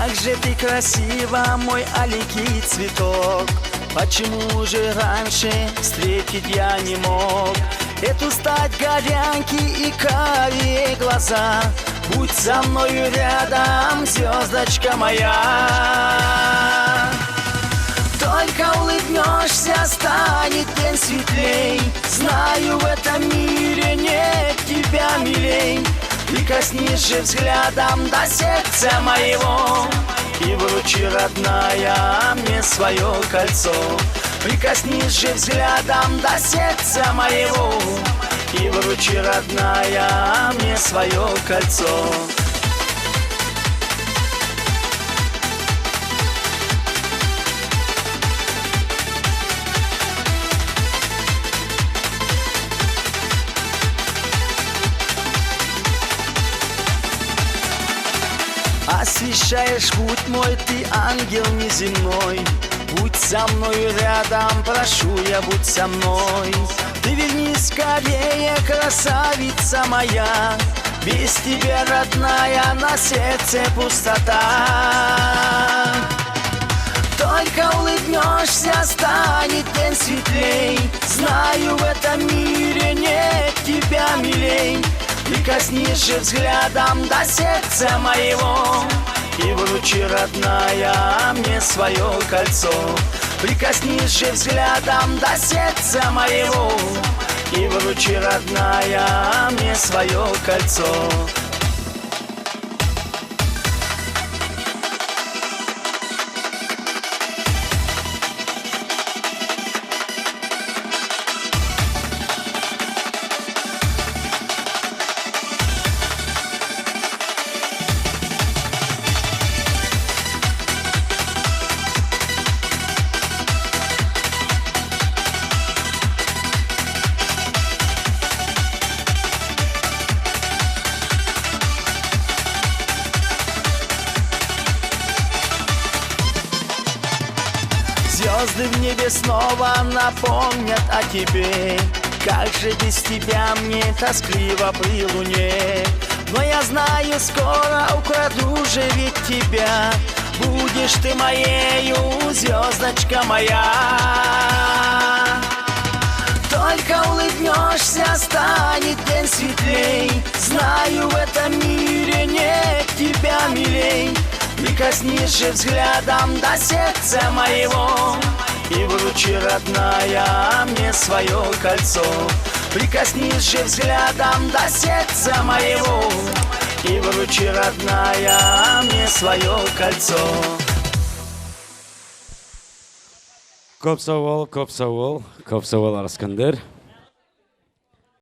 Как же ты красива, мой аленький цветок. Почему же раньше встретить я не мог эту стать горянки и карие глаза? Будь со мною рядом, звездочка моя. Только улыбнешься, станет день светлей. Знаю, в этом мире нет тебя милей. Прикоснись же взглядом до сердца моего и вручи, родная, мне свое кольцо. Прикоснись же взглядом до сердца моего и вручи, родная, мне свое кольцо. Освещаешь путь мой, ты ангел неземной. Будь со мною рядом, прошу я, будь со мной. Ты вернись скорее, красавица моя. Без тебя, родная, на сердце пустота. Только улыбнешься, станет день светлей. Знаю, в этом мире нет тебя милей. Прикоснись же взглядом до сердца моего и вручи, родная, мне свое кольцо. Прикоснись же взглядом до сердца моего и вручи, родная, мне свое кольцо. Звезды в небе снова напомнят о тебе. Как же без тебя мне тоскливо при луне. Но я знаю, скоро украду же ведь тебя. Будешь ты моею, звездочка моя. Только улыбнешься, станет день светлей. Знаю, в этом мире нет тебя милей. Прикоснись же взглядом до сердца моего и вручи, родная, мне свое кольцо. Прикоснись же взглядом до сердца моего и вручи, родная, мне свое кольцо. Көп сау бол, Арыскандер.